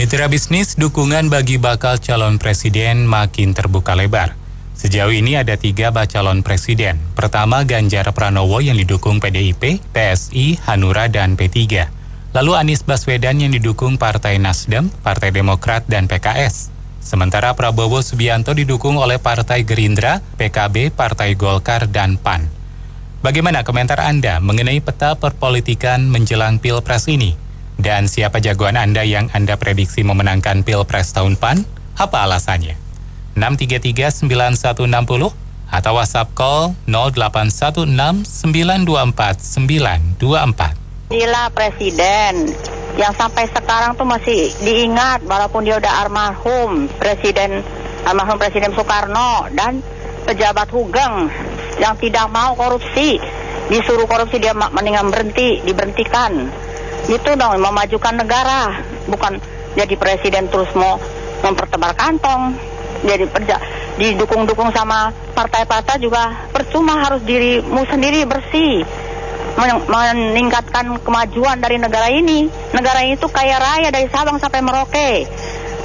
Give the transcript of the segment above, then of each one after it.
Mitra bisnis, dukungan bagi bakal calon presiden makin terbuka lebar. Sejauh ini ada 3 calon presiden. Pertama, Ganjar Pranowo yang didukung PDIP, PSI, Hanura, dan P3. Lalu Anies Baswedan yang didukung Partai Nasdem, Partai Demokrat, dan PKS. Sementara Prabowo Subianto didukung oleh Partai Gerindra, PKB, Partai Golkar, dan PAN. Bagaimana komentar Anda mengenai peta perpolitikan menjelang Pilpres ini? Dan siapa jagoan Anda yang Anda prediksi memenangkan Pilpres tahun PAN? Apa alasannya? 633-9160 atau WhatsApp call 0816-924-924. Gila presiden yang sampai sekarang tuh masih diingat walaupun dia udah almarhum Presiden Soekarno dan pejabat Hugeng yang tidak mau korupsi, disuruh korupsi dia mendingan diberhentikan. Itu dong memajukan negara, bukan jadi presiden terus mau mempertebar kantong, jadi didukung-dukung sama partai-partai juga percuma, harus dirimu sendiri bersih, meningkatkan kemajuan dari negara ini. Negara ini tuh kaya raya dari Sabang sampai Merauke.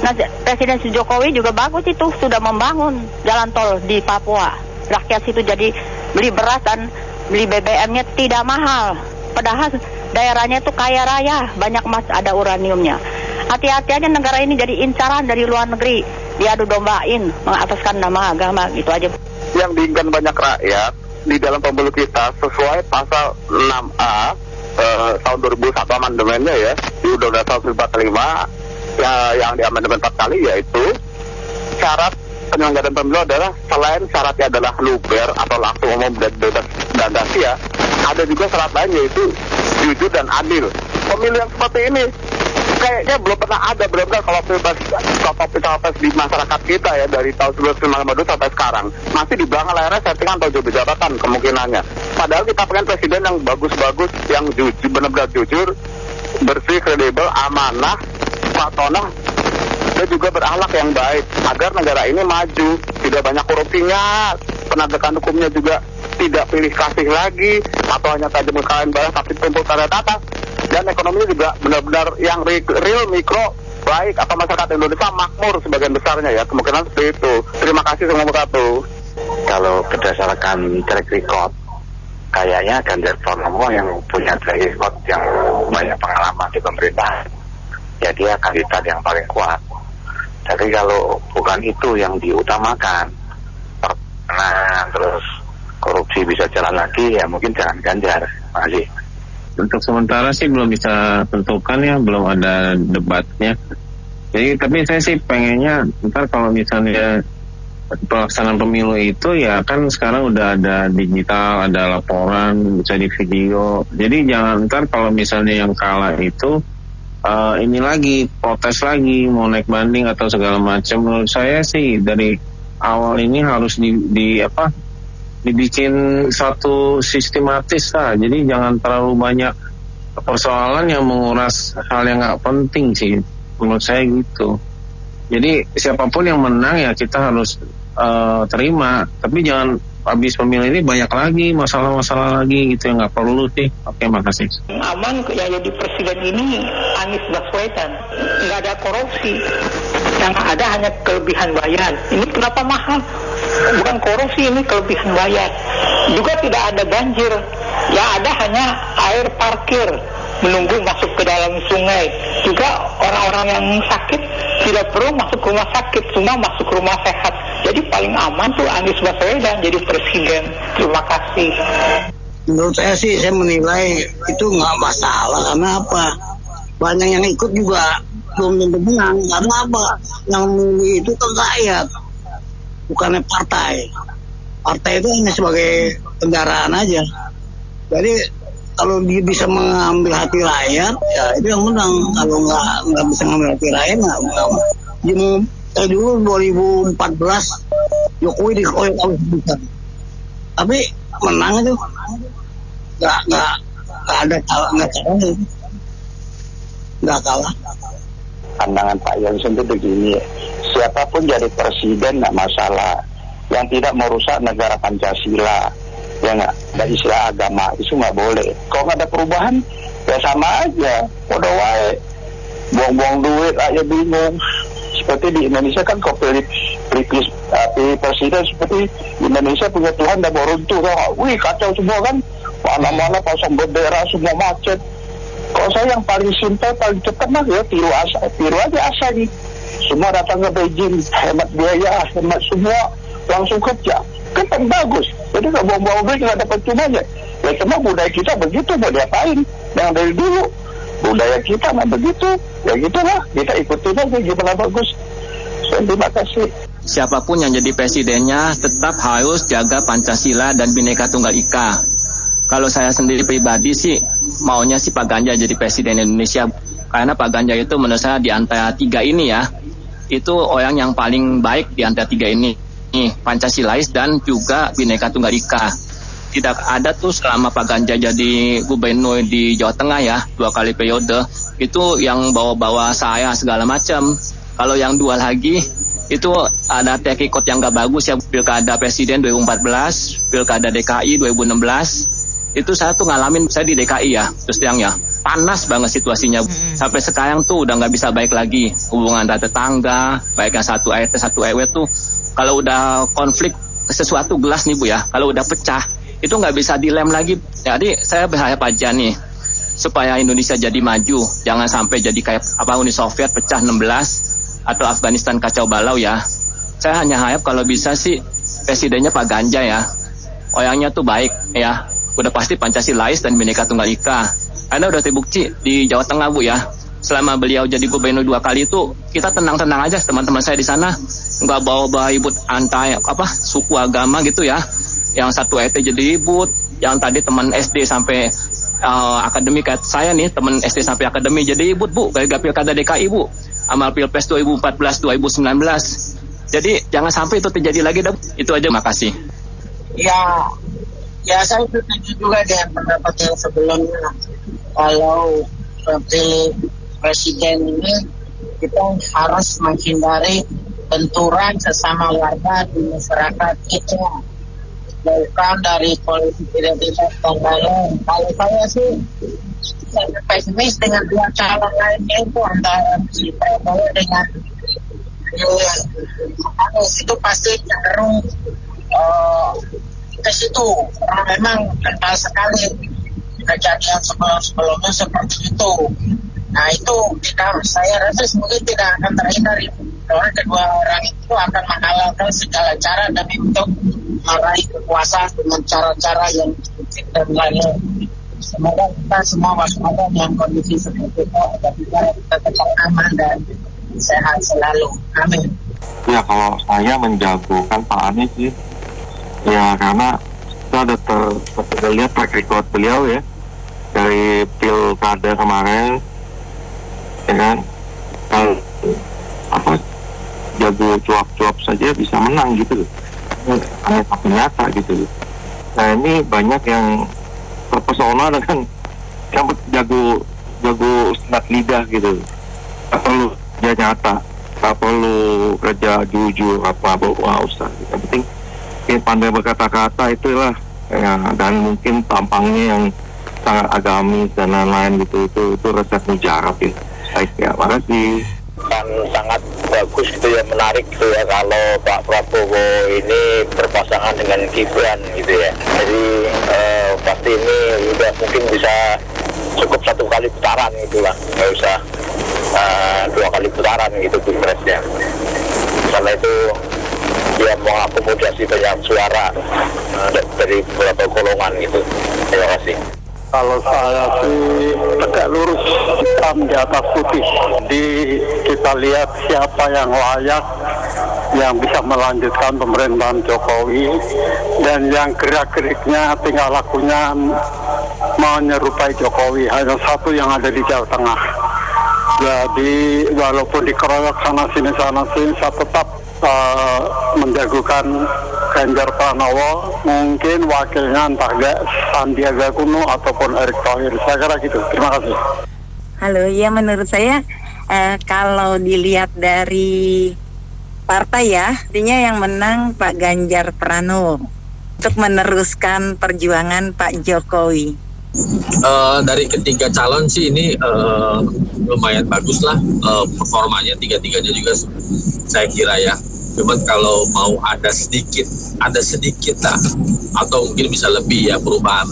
Nah, Presiden Jokowi juga bagus itu, sudah membangun jalan tol di Papua. Rakyat situ jadi beli beras dan beli BBM-nya tidak mahal. Padahal daerahnya itu kaya raya, banyak emas, ada uraniumnya. Hati-hati aja negara ini jadi incaran dari luar negeri, diadu dombain mengataskan nama agama, gitu aja. Yang diinginkan banyak rakyat di dalam pemilu kita sesuai pasal 6A tahun 2001 amandemennya ya, di Undang-Undang 145 yang di amandemen 4 kali, yaitu syarat penyelenggaraan pemilu adalah selain syaratnya adalah luber atau langsung umum dan bebas dan rahasia, ada juga syarat lain yaitu jujur dan adil. Pemilu yang seperti ini kayaknya belum pernah ada benar-benar kalau pilpres di masyarakat kita ya, dari tahun 1992 sampai sekarang masih di belakang layarnya settingan atau jabatan jabatan kemungkinannya. Padahal kita pengen presiden yang bagus-bagus, yang jujur, benar-benar jujur, bersih, kredibel, amanah, patonah, dan juga berakhlak yang baik agar negara ini maju, tidak banyak korupsinya, penegakan hukumnya juga tidak pilih kasih lagi atau hanya tajam ke kain barang tapi tumpul tanda tata, dan ekonominya juga benar-benar yang real mikro baik atau masyarakat Indonesia makmur sebagian besarnya ya, kemungkinan seperti itu. Terima kasih semua. Kalau berdasarkan track record, kayaknya Ganjar Pranowo yang punya track record yang banyak pengalaman di pemerintah, ya dia kandidat yang paling kuat. Tapi kalau bukan itu yang diutamakan, perkenalan terus korupsi bisa jalan lagi, ya mungkin jangan Ganjar. Makasih. Untuk sementara sih belum bisa tentukan ya, belum ada debatnya. Jadi tapi saya sih pengennya ntar kalau misalnya pelaksanaan pemilu itu ya kan sekarang udah ada digital, ada laporan, bisa di video. Jadi jangan ntar kalau misalnya yang kalah itu ini lagi protes lagi, mau naik banding atau segala macam. Menurut saya sih dari awal ini harus dibikin satu sistematis lah. Jadi jangan terlalu banyak persoalan yang menguras hal yang nggak penting sih. Menurut saya gitu. Jadi siapapun yang menang ya kita harus terima. Tapi jangan habis pemilu ini banyak lagi masalah-masalah lagi gitu yang nggak perlu sih. Oke, makasih. Aman yang jadi presiden ini Anies Baswedan, nggak ada korupsi, yang ada hanya kelebihan bayar. Ini kenapa mahal? Bukan korupsi, ini kelebihan bayar. Juga tidak ada banjir, yang ada hanya air parkir menunggu masuk ke dalam sungai. Juga orang-orang yang sakit tidak perlu masuk ke rumah sakit, semua masuk ke rumah sehat. Jadi paling aman tuh Anies Baswedan jadi presiden. Terima kasih. Menurut saya sih, saya menilai itu nggak masalah. Karena apa? Banyak yang ikut juga belum tentu menang. Karena apa? Yang memilih itu kan rakyat, bukannya partai. Partai itu hanya sebagai kendaraan aja. Jadi kalau dia bisa mengambil hati rakyat, ya itu yang menang. Kalau nggak bisa mengambil hati rakyat, nggak menang. Saya dulu 2014 Jokowi dikoyak habis-habisan, tapi menang itu nggak ada nggak kalah. Pandangan Pak Jansen itu begini, siapapun jadi presiden nggak masalah, yang tidak merusak negara Pancasila, ya nggak, ada istilah agama itu nggak boleh. Kalau nggak ada perubahan, ya sama aja, bodoh wae. buang-buang duit aja bingung. Seperti di Indonesia kan kok pilih presiden seperti Indonesia punya Tuhan dan baru runtuh kan. Wih kacau semua kan, mana-mana pasang bendera semua macet. Kalau saya yang paling simpel, paling cepat mah ya tiru aja asanya. Semua datang ke Beijing, hemat biaya, hemat semua, langsung kerja. Kan bagus. Jadi nggak buang-buang duit, nggak dapat cumanya. Ya cuma budaya kita begitu, mau diapain? Yang dari dulu budaya kita mah begitu. Ya gitulah, kita ikutin aja gimana bagus. Terima kasih. Siapapun yang jadi presidennya tetap harus jaga Pancasila dan Bhinneka Tunggal Ika. Kalau saya sendiri pribadi sih maunya sih Pak Ganjar jadi presiden Indonesia. Karena Pak Ganjar itu menurut saya di antara tiga ini ya, itu orang yang paling baik di antara tiga ini. Pancasilais dan juga Bhinneka Tunggal Ika. Tidak ada tuh selama Pak Ganjar jadi gubernur di Jawa Tengah ya, 2 kali periode, itu yang bawa-bawa saya segala macam. Kalau yang 2 lagi, itu ada track record yang gak bagus ya, Pilkada Presiden 2014, Pilkada DKI 2016, itu saya tuh ngalamin, saya di DKI ya, terus terang ya, panas banget situasinya. Sampai sekarang tuh udah gak bisa baik lagi, hubungan antar tetangga, baik yang satu RT, satu RW tuh, kalau udah konflik sesuatu gelas nih Bu ya, kalau udah pecah, itu nggak bisa dilem lagi. Jadi saya berharap aja nih, supaya Indonesia jadi maju, jangan sampai jadi kayak Uni Soviet pecah 16, atau Afghanistan kacau balau ya. Saya hanya harap kalau bisa sih, presidennya Pak Ganjar ya, orangnya tuh baik ya, udah pasti Pancasilais dan Bhinneka Tunggal Ika. Karena udah terbukti di Jawa Tengah Bu ya, selama beliau jadi gubernur 2 kali itu kita tenang-tenang aja, teman-teman saya di sana nggak bawa-bawa ribut antar suku agama gitu ya. Yang satu RT jadi ribut, yang tadi teman SD sampai akademi kayak saya nih, teman SD sampai akademi jadi ribut Bu, gara-gara Pilkada DKI Bu, amal Pilpres 2014 2019. Jadi jangan sampai itu terjadi lagi dah. Itu aja, makasih. Ya saya setuju juga dengan pendapat yang sebelumnya. Kalau pilih presiden ini kita harus menghindari benturan sesama warga di masyarakat kita, bukan dari politik identitas dan lain-lain. Kalau saya sih sangat pesimis dengan 2 calon lainnya itu, antara si Prabowo dengan Anies, itu pasti cenderung ke situ, karena memang kental sekali kejadian sebelumnya seperti itu. Nah itu saya rasa mungkin tidak akan terhindari. Karena kedua orang itu akan menghalalkan segala cara demi untuk meraih kekuasaan dengan cara-cara yang sedikit dan lain-lain. Semoga kita semua waspada dengan kondisi seperti itu, agar kita tetap aman dan sehat selalu. Amin. Ya kalau saya menjagokan Pak Anies sih, ya karena kita ada terlihat track record beliau ya, dari pilkada kemarin, ya kan, jago cuap-cuap saja bisa menang gitu, tapi nyata gitu. Nah ini banyak yang terpesona dengan yang jago senat lidah gitu. Tak perlu dia nyata, tak perlu kerja jujur apa usah. Yang penting pandai berkata-kata itulah ya, dan mungkin tampangnya yang sangat agamis dan lain-lain gitu, itu resep mujarab ya. Baik ya, makasih. Kan sangat bagus gitu ya, menarik gitu ya kalau Pak Prabowo ini berpasangan dengan Gibran gitu ya. Jadi pasti ini udah mungkin bisa cukup 1 kali putaran gitu lah, nggak usah 2 kali putaran gitu pilpresnya. Karena itu dia mengakomodasi banyak suara dari beberapa golongan gitu. Terima kasih. Kalau saya sih tegak lurus, hitam di atas putih. Kita lihat siapa yang layak, yang bisa melanjutkan pemerintahan Jokowi, dan yang gerak-geriknya tingkah lakunya menyerupai Jokowi. Hanya satu yang ada di Jawa Tengah. Jadi walaupun dikeroyok sana-sini, saya tetap menjagokan Ganjar Pranowo, mungkin wakilnya entah Sandiaga Uno ataupun Erick Thohir. Saya kira gitu. Terima kasih. Halo, ya menurut saya kalau dilihat dari partai ya, artinya yang menang Pak Ganjar Pranowo untuk meneruskan perjuangan Pak Jokowi. Dari ketiga calon sih ini lumayan bagus lah performanya, tiga-tiganya juga saya kira ya. Cuman kalau mau ada sedikit lah, atau mungkin bisa lebih ya perubahan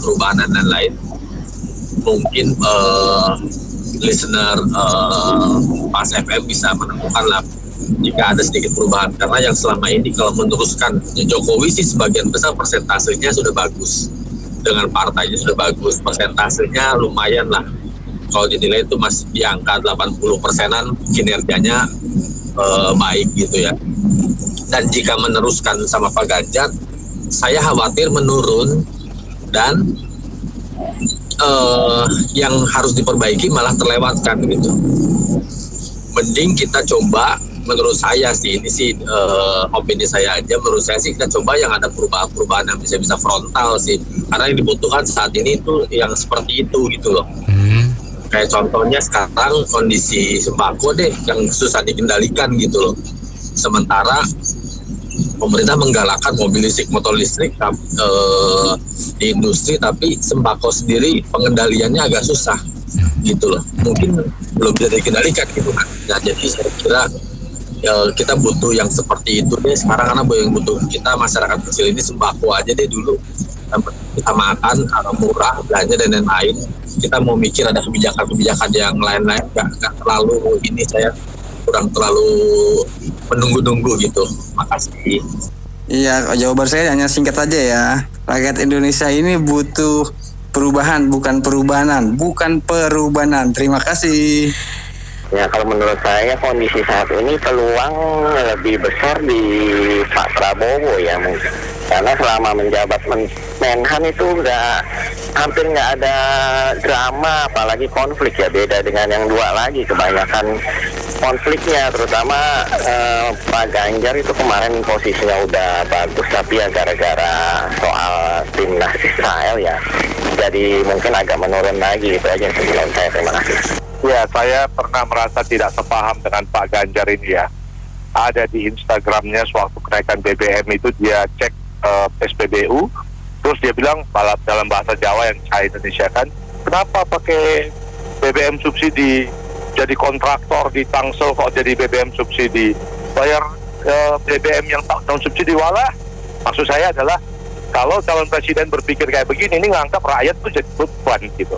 dan lain, mungkin listener Pas FM bisa menemukan lah jika ada sedikit perubahan, karena yang selama ini kalau meneruskan Jokowi sih sebagian besar persentasenya sudah bagus, dengan partainya sudah bagus, persentasenya lumayan lah, kalau dinilai itu masih di angka 80%-an kinerjanya baik gitu ya. Dan jika meneruskan sama Pak Ganjar, saya khawatir menurun dan yang harus diperbaiki malah terlewatkan gitu. Mending kita coba, menurut saya sih, ini sih opini saya aja, menurut saya sih kita coba yang ada perubahan-perubahan yang bisa frontal sih, karena yang dibutuhkan saat ini itu yang seperti itu gitu loh. Kayak contohnya sekarang kondisi sembako deh yang susah dikendalikan gitu loh, sementara pemerintah menggalakkan mobil listrik, motor listrik di industri, tapi sembako sendiri pengendaliannya agak susah gitu loh, mungkin belum bisa dikendalikan gitu kan. Nah, jadi saya kira kita butuh yang seperti itu deh sekarang, karena yang butuh kita masyarakat kecil ini sembako aja deh dulu, kita makan murah, belanja dan lain-lain. Kita mau mikir ada kebijakan-kebijakan yang lain-lain, nggak terlalu ini, saya kurang terlalu menunggu-nunggu gitu. Makasih. Iya, jawaban saya hanya singkat aja ya. Rakyat Indonesia ini butuh perubahan, bukan perubahan. Terima kasih. Ya, kalau menurut saya kondisi saat ini peluang lebih besar di Pak Prabowo ya, mungkin. Karena selama menjabat Menhan itu hampir nggak ada drama, apalagi konflik ya, beda dengan yang dua lagi, kebanyakan konfliknya, terutama Pak Ganjar itu kemarin posisinya udah bagus, tapi ya gara-gara soal timnas Israel ya, jadi mungkin agak menurun lagi. Itu aja sebelum saya, terima kasih. Ya, saya pernah merasa tidak sepaham dengan Pak Ganjar ini ya. Ada di Instagramnya sewaktu kenaikan BBM itu dia cek SPBU, terus dia bilang dalam bahasa Jawa yang saya Indonesia kan, kenapa pakai BBM subsidi, jadi kontraktor di Tangsel kok jadi BBM subsidi, bayar BBM yang non subsidi walah. Maksud saya adalah kalau calon presiden berpikir kayak begini, ini nganggap rakyat tuh jadi beban gitu.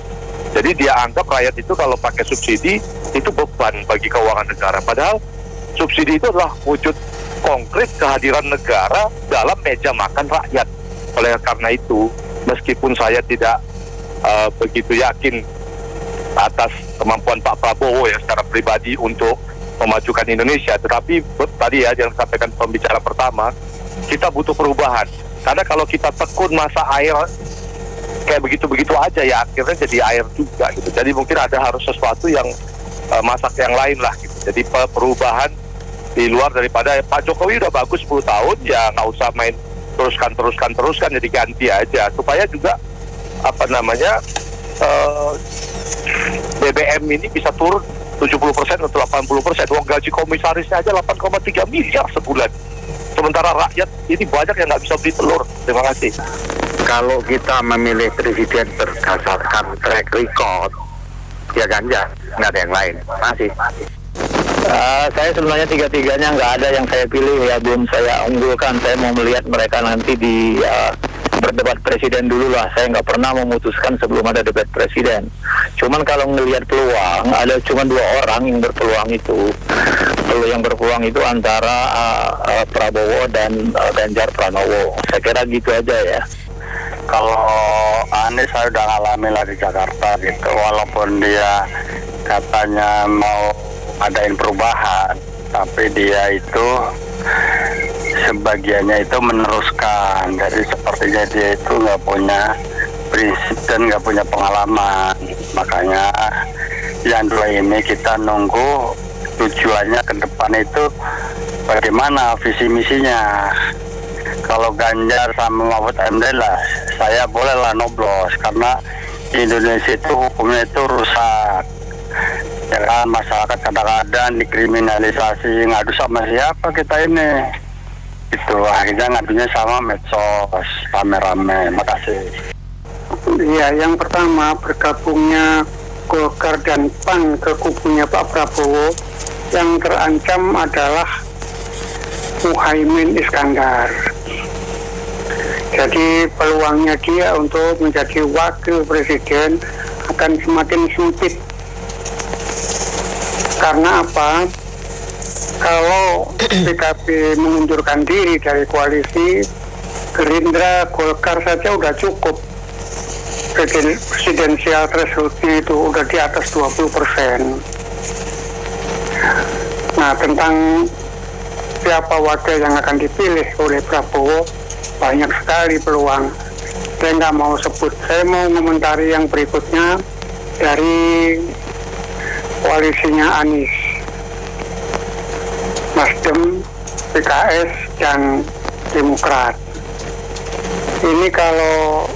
Jadi dia anggap rakyat itu kalau pakai subsidi itu beban bagi keuangan negara. Padahal subsidi itu adalah wujud konkret kehadiran negara dalam meja makan rakyat. Oleh karena itu, meskipun saya tidak begitu yakin atas kemampuan Pak Prabowo ya secara pribadi untuk memajukan Indonesia, tetapi tadi ya yang disampaikan pembicara pertama, kita butuh perubahan. Karena kalau kita tekun masa air kayak begitu-begitu aja ya, akhirnya jadi air juga gitu. Jadi mungkin harus sesuatu yang masak yang lain lah gitu. Jadi perubahan di luar daripada Pak Jokowi udah bagus 10 tahun ya, nggak usah main teruskan, jadi ganti aja supaya juga BBM ini bisa turun 70% atau 80%. Uang gaji komisarisnya aja 8,3 miliar sebulan. Sementara rakyat ini banyak yang nggak bisa beli telur. Terima kasih. Kalau kita memilih presiden berdasarkan track record, ya Ganjar, nggak ada yang lain. Masih. Saya sebenarnya tiga-tiganya nggak ada yang saya pilih ya, belum saya unggulkan. Saya mau melihat mereka nanti di berdebat presiden dulu lah. Saya nggak pernah memutuskan sebelum ada debat presiden. Cuman kalau ngelihat peluang, ada cuma 2 orang yang berpeluang itu. Yang berpeluang itu antara Prabowo dan Ganjar Pranowo. Saya kira gitu aja ya. Kalau Anies saya udah ngalamin lah di Jakarta gitu, walaupun dia katanya mau adain perubahan, tapi dia itu sebagiannya itu meneruskan. Jadi sepertinya dia itu nggak punya prinsip dan nggak punya pengalaman. Makanya yang 2 ini kita nunggu tujuannya ke depan itu bagaimana visi misinya. Kalau Ganjar sama Mahfud MD lah, saya bolehlah noblos, karena di Indonesia itu hukumnya itu rusak. Ya kan, masyarakat kadang-kadang dikriminalisasi, ngadu sama siapa kita ini. Itu akhirnya ngadunya sama medsos, rame-rame. Makasih. Ya, yang pertama bergabungnya Golkar dan PAN ke kubunya Pak Prabowo, yang terancam adalah Muhaimin Iskandar. Jadi peluangnya dia untuk menjadi wakil presiden akan semakin sempit. Karena apa? Kalau PKB mengundurkan diri dari koalisi, Gerindra, Golkar saja udah cukup. Presidensial threshold-nya itu udah di atas 20%. Nah, tentang siapa wakil yang akan dipilih oleh Prabowo, banyak sekali peluang. Saya nggak mau sebut. Saya mau komentari yang berikutnya dari koalisinya Anies, Nasdem, PKS, dan Demokrat. Ini kalau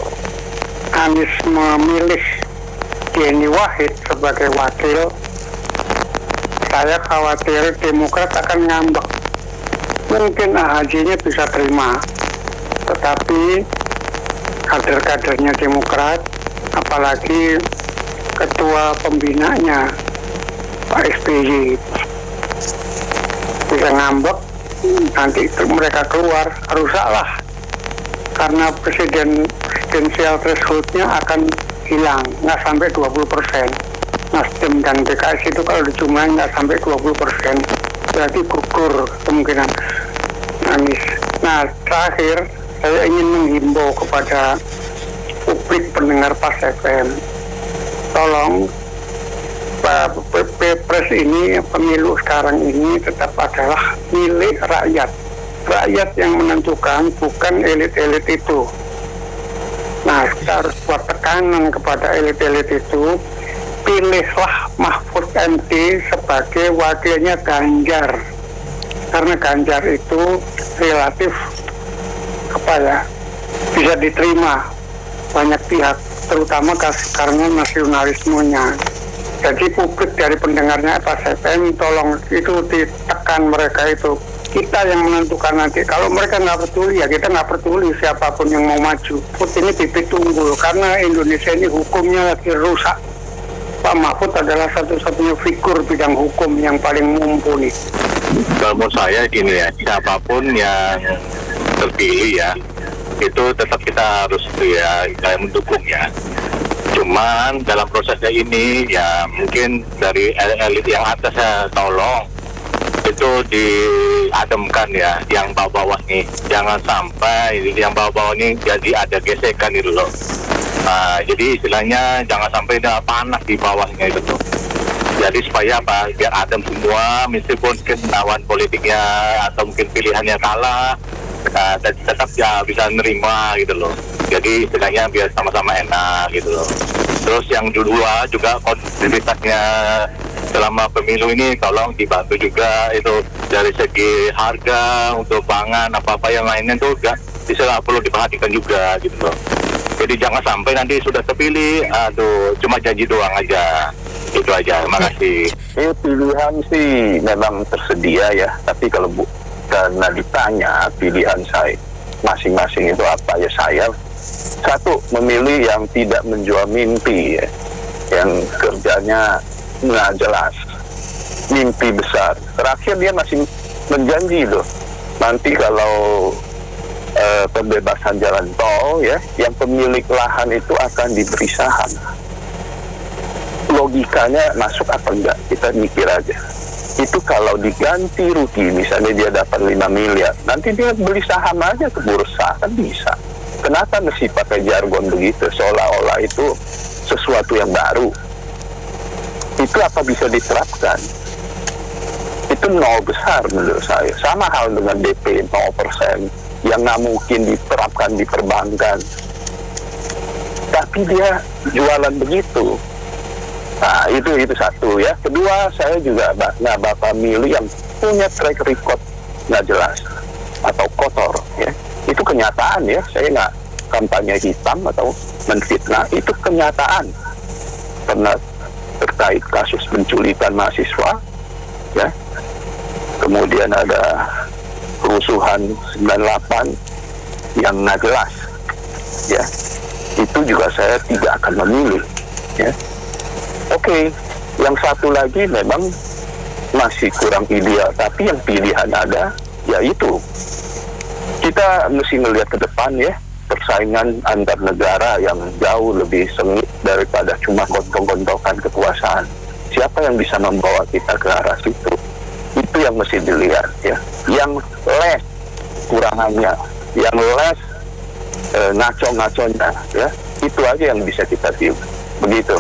Anies memilih Yeni Wahid sebagai wakil, saya khawatir Demokrat akan ngambek. Mungkin AHJ-nya bisa terima, tetapi kader-kadernya Demokrat, apalagi ketua pembinanya Pak SBY, bisa ngambek, nanti mereka keluar, rusaklah. Karena presidensial threshold-nya akan hilang, nggak sampai 20%. Nasdem dan PKS itu kalau dijumlahin nggak sampai 20%, berarti gugur kemungkinan Anies. Nah, terakhir saya ingin menghimbau kepada publik pendengar Pas FM, tolong Pilpres ini, pemilu sekarang ini tetap adalah milik rakyat. Rakyat yang menentukan, bukan elit-elit itu. Nah, kita harus buat tekanan kepada elit-elit itu. Pilihlah Mahfud MD sebagai wakilnya Ganjar. Karena Ganjar itu relatif bisa diterima banyak pihak, terutama karena nasionalismenya. Jadi publik dari pendengarnya Pas FM, tolong itu ditekan mereka itu. Kita yang menentukan nanti. Kalau mereka nggak peduli, ya kita nggak peduli siapapun yang mau maju. Ini bibit unggul, karena Indonesia ini hukumnya lagi rusak. Pak Mahfud adalah satu-satunya figur bidang hukum yang paling mumpuni. Kalau menurut saya gini ya, siapapun yang terpilih ya, itu tetap kita harus mendukung ya. Cuman dalam prosesnya ini ya mungkin dari elit yang atas ya tolong itu diademkan ya, yang bawah-bawah nih jangan sampai yang bawah-bawah ini jadi ada gesekan itu loh. Nah, jadi istilahnya jangan sampai ada panas di bawahnya itu tuh. Jadi supaya apa, biar adem semua, meskipun lawan politiknya atau mungkin pilihannya kalah, dan tetap ya bisa nerima gitu loh. Jadi istilahnya biar sama-sama enak gitu loh. Terus yang kedua juga kondusivitasnya selama pemilu ini tolong dibantu juga itu dari segi harga untuk pangan apa-apa yang lainnya tuh juga bisa perlu diperhatikan juga gitu loh. Jadi jangan sampai nanti sudah terpilih, cuma janji doang aja. Itu aja, terima kasih. Pilihan sih memang tersedia ya, tapi kalau karena ditanya pilihan saya masing-masing itu apa ya, saya satu memilih yang tidak menjual mimpi ya, yang kerjanya nggak jelas, mimpi besar. Terakhir dia masih menjanji loh, nanti kalau pembebasan jalan tol ya, yang pemilik lahan itu akan diberi saham. Logikanya masuk apa enggak? Kita mikir aja. Itu kalau diganti rugi, misalnya dia dapat 5 miliar, nanti dia beli saham aja ke bursa, kan bisa. Kenapa mesti pakai jargon begitu, seolah-olah itu sesuatu yang baru? Itu apa bisa diterapkan? Itu nol besar menurut saya. Sama hal dengan DP 0%, yang nggak mungkin diterapkan di perbankan. Tapi dia jualan begitu. Nah, itu satu ya. Kedua, saya juga nggak bakal milih yang punya track record nggak jelas atau kotor ya. Itu kenyataan ya. Saya nggak kampanye hitam atau menfitnah. Itu kenyataan. Karena terkait kasus penculikan mahasiswa ya. Kemudian ada kerusuhan 98 yang nggak jelas ya. itu juga saya tidak akan memilih. Ya. Oke, yang satu lagi memang masih kurang ideal, tapi yang pilihan ada, yaitu kita mesti melihat ke depan ya, persaingan antar negara yang jauh lebih sengit daripada cuma gontok-gontokan kekuasaan. Siapa yang bisa membawa kita ke arah situ? Itu yang mesti dilihat ya. Yang less kurangannya, yang less ngaco-ngaconya ya. Itu aja yang bisa kita pilih. Begitu.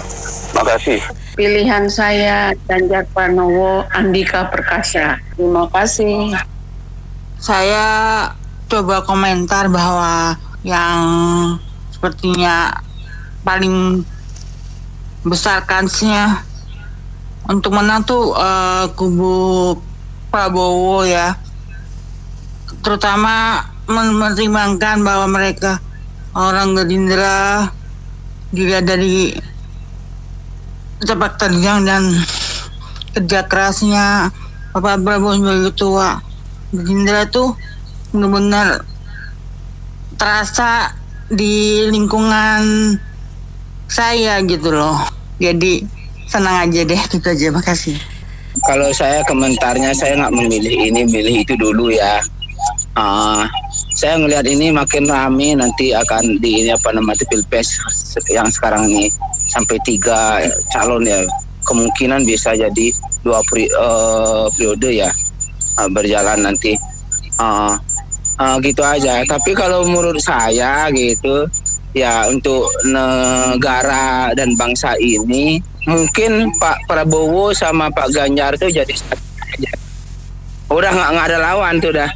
Makasih. Pilihan saya Ganjar Pranowo, Andika Perkasa. Terima kasih. Saya coba komentar bahwa yang sepertinya paling besar kansnya untuk menang tuh kubu Prabowo ya, terutama mempertimbangkan bahwa mereka orang Gerindra dilihat dari sepak terjang dan kerja kerasnya Bapak Prabowo sebagai ketua Gerindra tuh benar-benar terasa di lingkungan saya gitu loh. Jadi senang aja deh, gitu aja. Makasih. Kalau saya komentarnya, saya nggak memilih ini, milih itu dulu ya. Saya ngelihat ini makin rame, nanti akan di ini Pilpres yang sekarang ini sampai 3 calon ya, kemungkinan bisa jadi 2 periode ya berjalan nanti. Gitu aja. Tapi kalau menurut saya gitu ya, untuk negara dan bangsa ini mungkin Pak Prabowo sama Pak Ganjar tuh jadi satu aja. Udah nggak ada lawan tuh dah.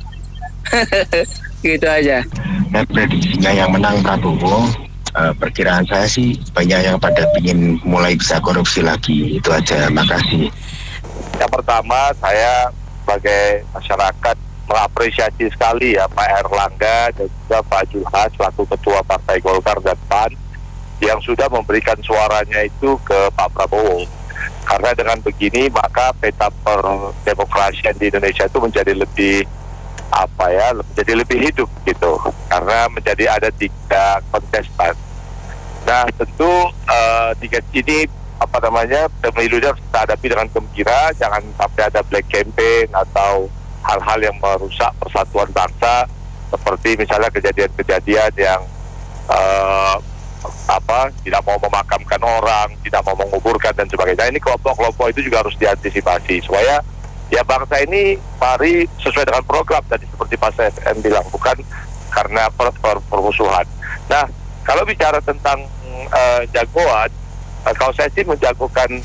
Gitu aja. Nah, prediksinya yang menang Prabowo, perkiraan saya sih banyak yang pada ingin mulai bisa korupsi lagi. Itu aja. Makasih. Yang pertama, saya sebagai masyarakat mengapresiasi sekali ya Pak Erlangga dan juga Pak Julhas selaku Ketua Partai Golkar dan PAN yang sudah memberikan suaranya itu ke Pak Prabowo. Karena dengan begini maka peta perdemokrasian di Indonesia itu menjadi lebih menjadi lebih hidup gitu. Karena menjadi ada 3 kontestan. Nah tentu 3 ini pemilunya kita hadapi dengan gembira, jangan sampai ada black campaign atau hal-hal yang merusak persatuan bangsa, seperti misalnya kejadian-kejadian yang tidak mau memakamkan orang, tidak mau menguburkan dan sebagainya. Ini kelompok-kelompok itu juga harus diantisipasi supaya ya bangsa ini mari sesuai dengan program tadi seperti Pak FM bilang, bukan karena permusuhan. Nah, kalau bicara tentang jagoan, kalau saya sih menjagokan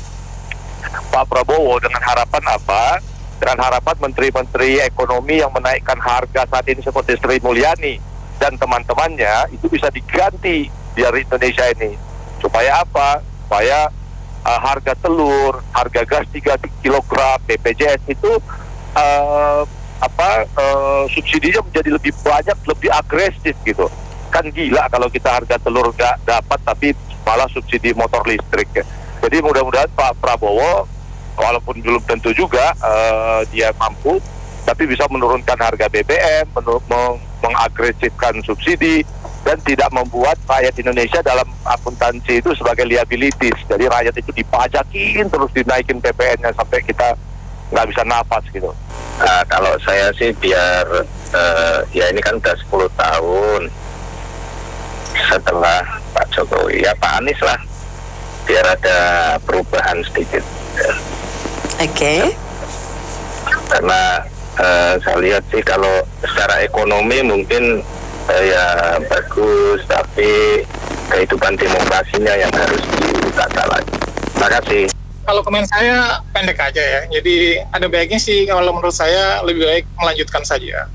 Pak Prabowo dengan harapan apa? Dengan harapan menteri-menteri ekonomi yang menaikkan harga saat ini seperti Sri Mulyani dan teman-temannya itu bisa diganti dari Indonesia ini. Supaya apa? Supaya harga telur, harga gas 3 kg, BPJS itu subsidinya menjadi lebih banyak, lebih agresif gitu. Kan gila kalau kita harga telur nggak dapat tapi malah subsidi motor listrik ya. Jadi mudah-mudahan Pak Prabowo walaupun belum tentu juga dia mampu, tapi bisa menurunkan harga BBM, mengagresifkan subsidi, dan tidak membuat rakyat Indonesia dalam akuntansi itu sebagai liabilities. Jadi rakyat itu dipajakin, terus dinaikin PPN-nya sampai kita nggak bisa napas gitu. Nah, kalau saya sih biar, ya ini kan udah 10 tahun setelah Pak Jokowi, ya Pak Anies lah, biar ada perubahan sedikit. Oke. Karena saya lihat sih kalau secara ekonomi mungkin ya bagus, tapi kehidupan demokrasinya yang harus ditata lagi. Terima kasih. Kalau komen saya pendek aja ya. Jadi ada baiknya sih kalau menurut saya lebih baik melanjutkan saja.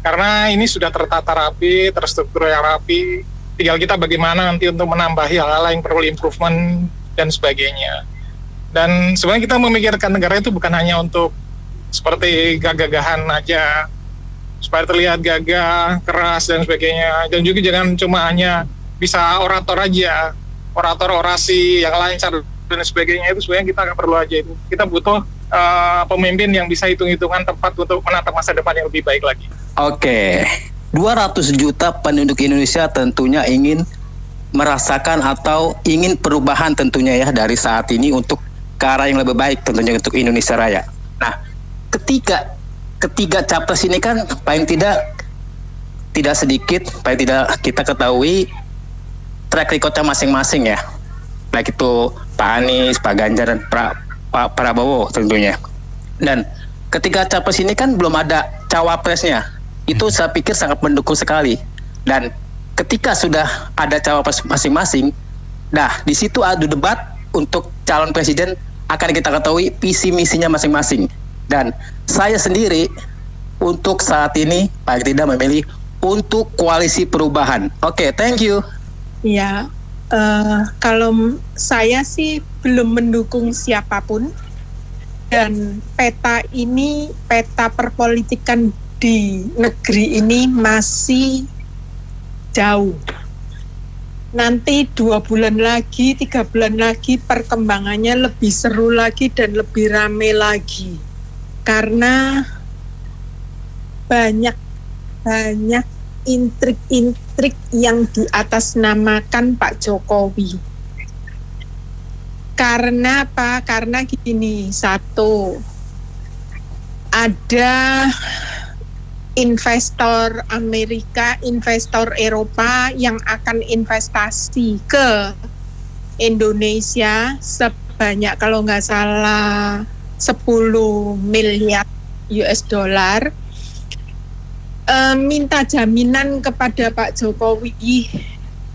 Karena ini sudah tertata rapi, terstruktur yang rapi. Tinggal kita bagaimana nanti untuk menambahi hal-hal yang perlu improvement dan sebagainya. Dan sebenarnya kita memikirkan negara itu bukan hanya untuk seperti gagah-gagahan aja, supaya terlihat gagah, keras dan sebagainya. Dan juga jangan cuma hanya bisa orator aja, orator orasi yang lancar dan sebagainya, itu sebenarnya kita nggak perlu aja itu. Kita butuh pemimpin yang bisa hitung-hitungan tepat untuk menatap masa depan yang lebih baik lagi. Oke, 200 juta penduduk Indonesia tentunya ingin merasakan atau ingin perubahan tentunya ya dari saat ini untuk ke arah yang lebih baik tentunya untuk Indonesia Raya. Nah, ketiga capres ini kan paling tidak sedikit, paling tidak kita ketahui track recordnya masing-masing ya, baik itu Pak Anies, Pak Ganjar, dan Pak Prabowo tentunya. Dan ketiga capres ini kan belum ada cawapresnya, itu saya pikir sangat mendukung sekali. Dan ketika sudah ada cawapres masing-masing, nah di situ adu debat untuk calon presiden akan kita ketahui visi misinya masing-masing. Dan saya sendiri untuk saat ini paling tidak memilih untuk koalisi perubahan. Oke, thank you. Ya, kalau saya sih belum mendukung siapapun, dan peta perpolitikan di negeri ini masih jauh. Nanti 2 bulan lagi, 3 bulan lagi perkembangannya lebih seru lagi dan lebih rame lagi, karena banyak intrik-intrik yang diatasnamakan Pak Jokowi. Karena apa? Karena gini, satu, ada investor Amerika, investor Eropa yang akan investasi ke Indonesia sebanyak kalau nggak salah 10 miliar US dollar. Minta jaminan kepada Pak Jokowi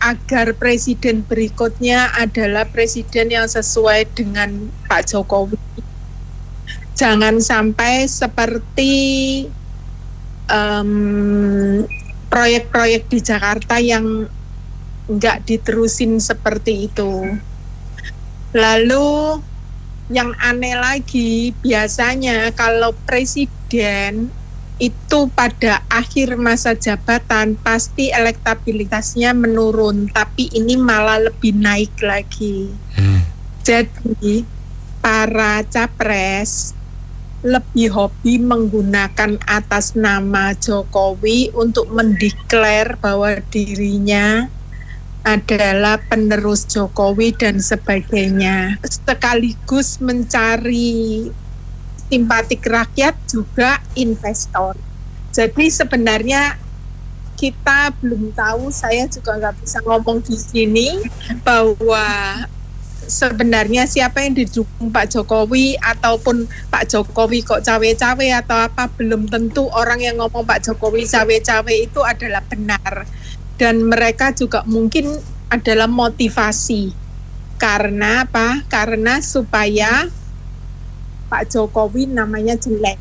agar presiden berikutnya adalah presiden yang sesuai dengan Pak Jokowi. Jangan sampai seperti proyek-proyek di Jakarta yang nggak diterusin seperti itu. Lalu yang aneh lagi, biasanya kalau presiden itu pada akhir masa jabatan pasti elektabilitasnya menurun, tapi ini malah lebih naik lagi. Jadi para capres lebih hobi menggunakan atas nama Jokowi untuk mendeklar bahwa dirinya adalah penerus Jokowi dan sebagainya, sekaligus mencari simpatik rakyat juga investor. Jadi sebenarnya kita belum tahu, saya juga nggak bisa ngomong di sini bahwa sebenarnya siapa yang didukung Pak Jokowi ataupun Pak Jokowi kok cawe-cawe atau apa, belum tentu orang yang ngomong Pak Jokowi cawe-cawe itu adalah benar. Dan mereka juga mungkin adalah motivasi. Karena apa? Karena supaya Pak Jokowi namanya jelek,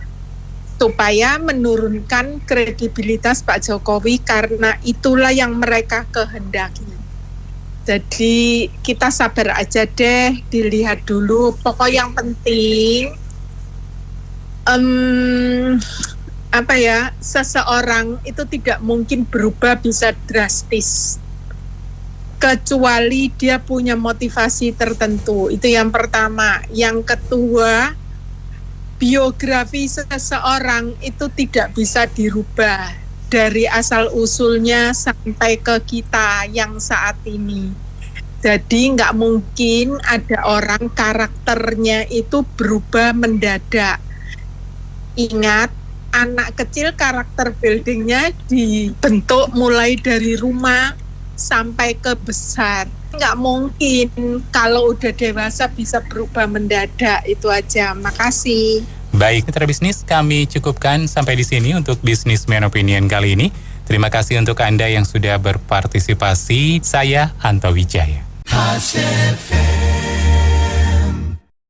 supaya menurunkan kredibilitas Pak Jokowi, karena itulah yang mereka kehendaki. Jadi kita sabar aja deh, dilihat dulu. Pokok yang penting seseorang itu tidak mungkin berubah bisa drastis kecuali dia punya motivasi tertentu. Itu yang pertama. Yang kedua, biografi seseorang itu tidak bisa dirubah dari asal usulnya sampai ke kita yang saat ini. Jadi nggak mungkin ada orang karakternya itu berubah mendadak. Ingat, anak kecil karakter buildingnya dibentuk mulai dari rumah sampai ke besar. Nggak mungkin kalau udah dewasa bisa berubah mendadak. Itu aja, makasih. Baik, Mitra Bisnis, kami cukupkan sampai di sini untuk Businessman Opinion kali ini. Terima kasih untuk Anda yang sudah berpartisipasi. Saya Anto Wijaya.